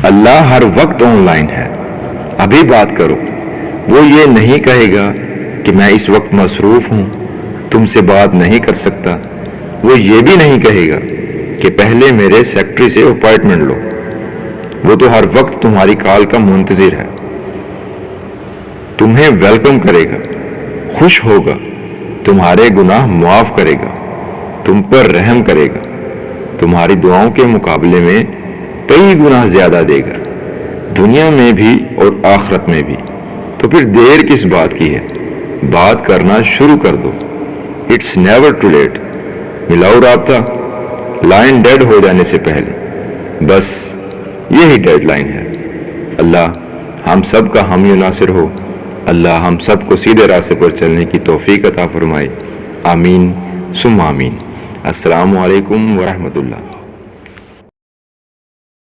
अल्लाह हर वक्त ऑनलाइन है, अभी बात करो। वो ये नहीं कहेगा कि मैं इस वक्त मसरूफ हूँ, तुमसे बात नहीं कर सकता। वो ये भी नहीं कहेगा कि पहले मेरे सेक्रेटरी से अपॉइंटमेंट लो। वो तो हर वक्त तुम्हारी कॉल का मुंतजिर है, तुम्हें वेलकम करेगा, खुश होगा, तुम्हारे गुनाह माफ करेगा, तुम पर रहम करेगा, तुम्हारी दुआओं के मुकाबले में कई गुना ज्यादा देगा, दुनिया में भी और आखिरत में भी। तो फिर देर किस बात की है, बात करना शुरू कर दो। It's never too late. मिलाओ राब्ता लाइन डेड हो जाने से पहले, बस यही डेडलाइन है। अल्लाह हम सब का हामी नासिर हो। अल्लाह हम सब को सीधे रास्ते पर चलने की तौफीक अता फरमाए। आमीन सुम्मा आमीन। अस्सलामु अलैकुम व रहमतुल्लाह।